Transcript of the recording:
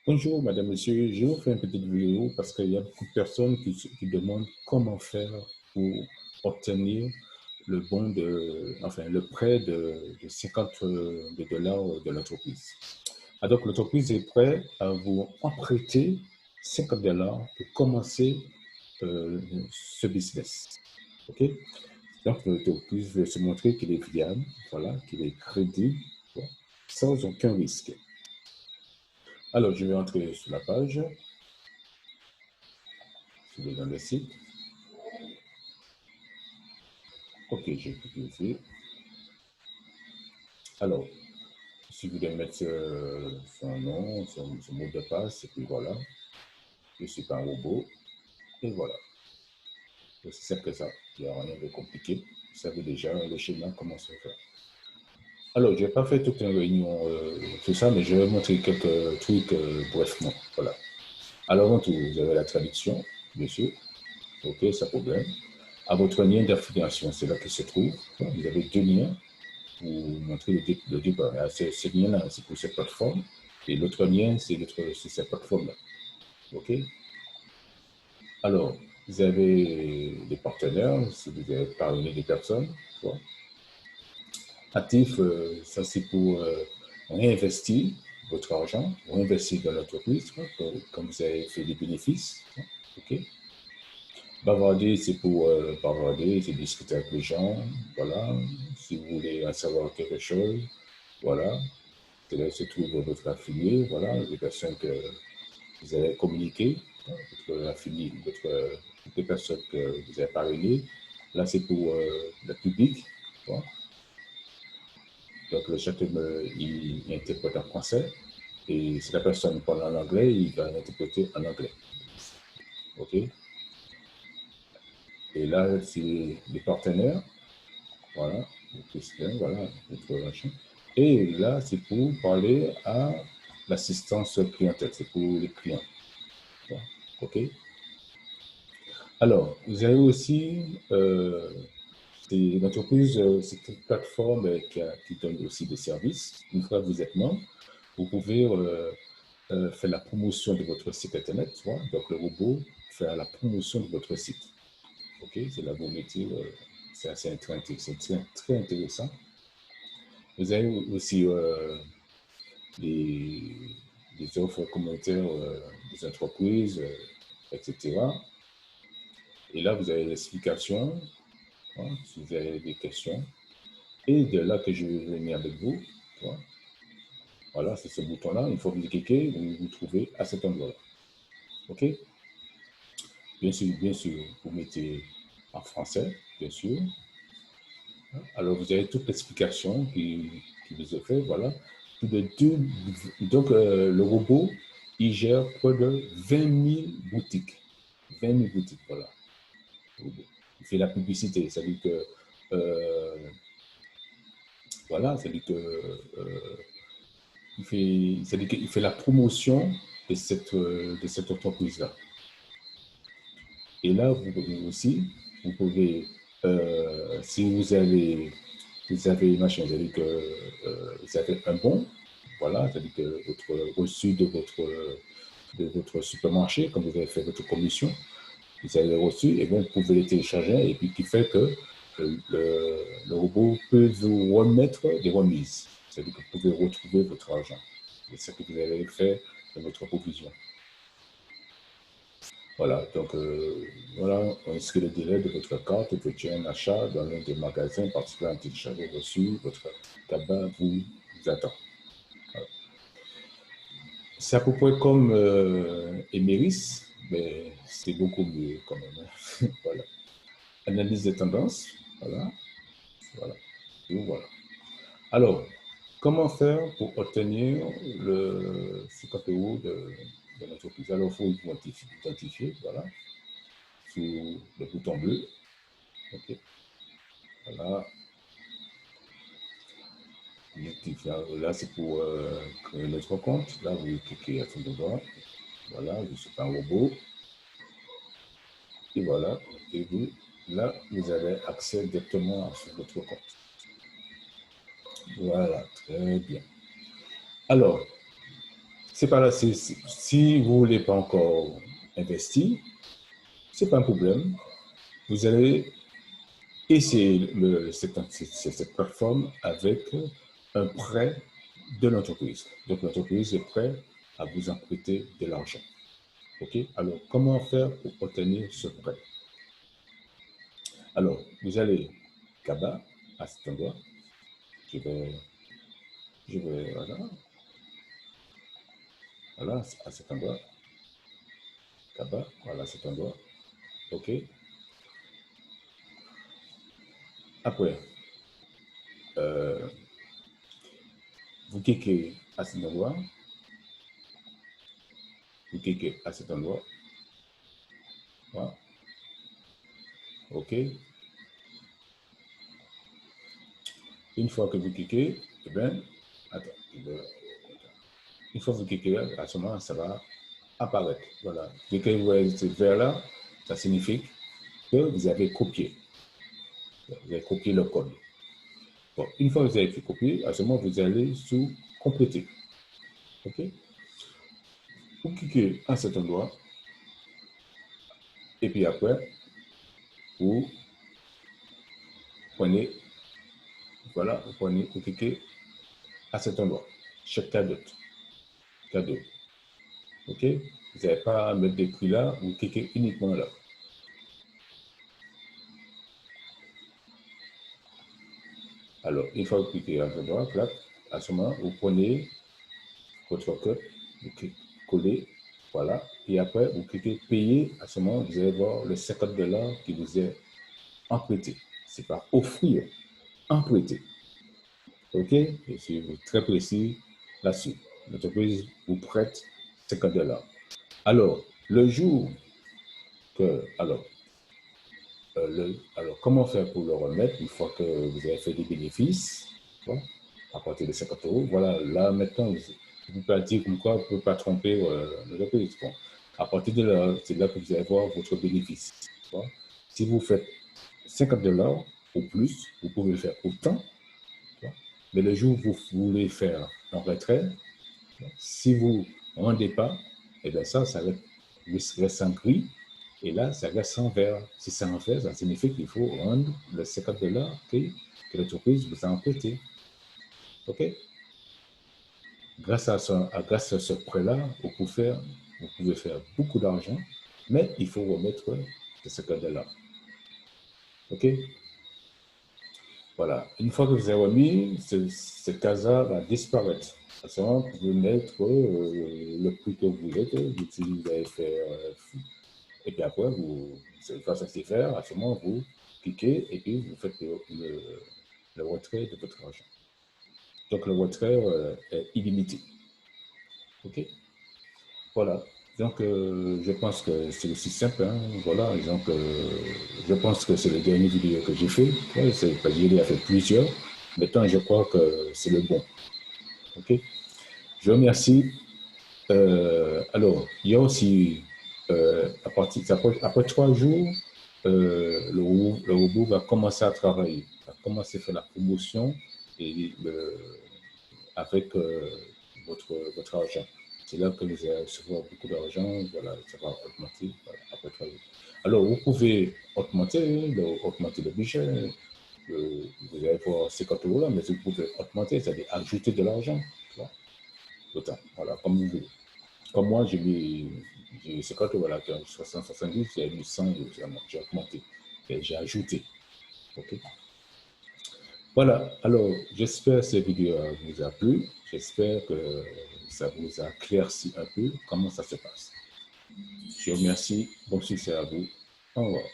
Bonjour, madame, monsieur. Je vous fais une petite vidéo parce qu'il y a beaucoup de personnes qui demandent comment faire pour obtenir le bon enfin, le prêt de 50 de dollars de l'entreprise. Ah, donc, l'entreprise est prête à vous emprunter 50 dollars pour commencer euh, ce business. OK? Donc, l'entreprise veut se montrer qu'il est viable, voilà, qu'il est crédible, voilà, sans aucun risque. Alors, je vais entrer sur la page. Je vais dans le site. Ok, j'ai cliqué. Alors, si vous voulez mettre son nom, son mot de passe, et puis voilà. Je ne suis pas un robot. Et voilà. C'est simple que ça. Il n'y a rien de compliqué. Vous savez déjà le schéma, comment se faire. Alors, je n'ai pas fait toute une réunion, tout ça, mais je vais montrer quelques trucs brièvement. Voilà. Alors, avant tout, vous avez la traduction, bien sûr. Ok, sans problème. À votre lien d'affiliation, c'est là qu'il se trouve. Vous avez deux liens pour montrer le départ. Ce lien-là, c'est pour cette plateforme. Et l'autre lien, c'est cette plateforme-là. OK? Alors, vous avez des partenaires, si vous avez parlé des personnes. Bon. Actif, ça c'est pour réinvestir votre argent, réinvestir dans l'entreprise, comme vous avez fait des bénéfices. OK? Bavarder, c'est pour bavarder, c'est discuter avec les gens. Voilà. Si vous voulez en savoir quelque chose, voilà. C'est là que se trouve votre affilié, voilà, les personnes que vous avez communiquées, votre affilié, toutes les personnes que vous avez parlé. Là, c'est pour le public. Bon. Donc, le château, il interprète en français. Et si la personne parle en anglais, il va l'interpréter en anglais. OK? Et là, c'est les partenaires. Voilà. Le président, voilà, votre machin. Et là, c'est pour parler à l'assistance clientèle. C'est pour les clients. OK? Alors, vous avez aussi l'entreprise, c'est une plateforme qui donne aussi des services. Une fois que vous êtes membre, vous pouvez faire la promotion de votre site internet. Tu vois? Donc, le robot fait la promotion de votre site. OK? C'est là vos métiers. C'est assez très intéressant. Vous avez aussi des, des offres communautaires des entreprises, etc. Et là, vous avez l'explication, hein, si vous avez des questions. Et de là que je vais venir avec vous, tu vois. Voilà, c'est ce bouton-là. Il faut que vous cliquez, vous vous trouvez à cet endroit-là. OK? Bien sûr, vous mettez en français, bien sûr. Alors, vous avez toute l'explication qui vous est faite, voilà. Donc, le robot, il gère près de 20 000 boutiques. 20 000 boutiques, voilà. Il fait la publicité, c'est-à-dire que voilà, c'est-à-dire que c'est-à-dire qu'il fait la promotion de cette entreprise-là. Et là, vous pouvez aussi, vous pouvez, si vous avez machin, c'est-à-dire que vous avez un bon, voilà, c'est-à-dire que votre reçu de votre supermarché, comme vous avez fait votre commission, vous avez reçu, et bien vous pouvez le télécharger, et puis qui fait que le robot peut vous remettre des remises. C'est-à-dire que vous pouvez retrouver votre argent. C'est ce que vous avez fait de votre provision. Voilà, donc voilà, on inscrit le délai de votre carte, effectuez un achat dans l'un des magasins particuliers en télécharger reçu, votre tabac vous attend. Voilà. C'est à peu près comme Emeris, mais c'est beaucoup mieux quand même. Hein. Voilà. Analyse des tendances, voilà, voilà, et voilà. Alors, comment faire pour obtenir le 50 euros de l'entreprise? Alors, il faut identifier, voilà, sur le bouton bleu. OK. Voilà. Là, c'est pour créer notre compte. Là, vous cliquez à tout droit. Voilà, je suis pas un robot. Et voilà. Et vous, là, vous avez accès directement à votre compte. Voilà, très bien. Alors, c'est pas là, si vous ne voulez pas encore investir, c'est pas un problème. Vous allez essayer cette plateforme avec un prêt de l'entreprise. Donc, l'entreprise est prête à vous emprunter de l'argent. OK? Alors, comment faire pour obtenir ce prêt? Alors, vous allez là-bas, à cet endroit. Je vais, voilà, à cet endroit. Là-bas, voilà, à cet endroit. OK? Après, vous cliquez à cet endroit. Vous cliquez à cet endroit. Voilà. OK? Une fois que vous cliquez, eh bien, attends, une fois que vous cliquez, à ce moment, ça va apparaître. Voilà. Dès que vous voyez ce vert là, ça signifie que vous avez copié. Vous avez copié le code. Bon, une fois que vous avez fait copier, à ce moment, vous allez sous compléter. OK? Vous cliquez à cet endroit. Et puis après, vous prenez, voilà, vous cliquez à cet endroit. Chaque cadeau. OK? Vous n'avez pas à mettre des prix là, vous cliquez uniquement là. Alors, une fois que vous cliquez à cet endroit, là, à ce moment, vous prenez votre code, vous cliquez coller, voilà. Et après, vous cliquez payer. À ce moment, vous allez voir le 50 $ qui vous est emprunté. C'est pas offrir, emprunté. OK? Je suis très précis là-dessus. L'entreprise vous prête 50 $. Alors, le jour que, alors, comment faire pour le remettre une fois que vous avez fait des bénéfices, bon, à partir de 50 €? Voilà, là maintenant, vous ne pouvez pas dire comme quoi vous ne pouvez pas tromper l'entreprise. Bon, à partir de là, c'est là que vous allez voir votre bénéfice. Bon. Si vous faites 50 $ ou plus, vous pouvez le faire autant. Bon. Mais le jour où vous voulez faire un retrait, bon, si vous ne rendez pas, eh bien ça reste en gris. Et là, ça reste en vert. Si c'est en vert, ça signifie qu'il faut rendre le 50 $ que l'entreprise vous a emprunté. OK? Grâce à ce prêt-là, vous pouvez faire beaucoup d'argent, mais il faut remettre le 50 $. OK? Voilà. Une fois que vous avez remis, ce case-là va disparaître. À ce moment, vous pouvez mettre le prix que vous voulez, que vous allez faire. Et puis après, quand ça c'est faire, à ce moment, vous cliquez et puis vous faites le retrait de votre argent. Donc, le retrait est illimité. OK? Voilà. Donc, je pense que c'est aussi simple. Hein. Voilà. Donc, je pense que c'est le dernier vidéo que j'ai fait. Ouais, j'ai fait plusieurs. Maintenant, je crois que c'est le bon. OK? Je vous remercie. Alors, il y a aussi, après 3 jours, le robot va commencer à travailler, va commencer à faire la promotion et avec votre argent. C'est là que vous allez recevoir beaucoup d'argent, voilà, ça va augmenter voilà, après 3 jours. Alors, vous pouvez augmenter le budget, vous allez voir 50 € là, mais vous pouvez augmenter, c'est-à-dire ajouter de l'argent, voilà, comme vous voulez. Comme moi, j'ai 50 €, voilà, 70, j'ai mis 100 €, j'ai augmenté, et j'ai ajouté. OK? Voilà, alors j'espère que cette vidéo vous a plu, j'espère que ça vous a éclairci un peu comment ça se passe. Je vous remercie, bon succès à vous, au revoir.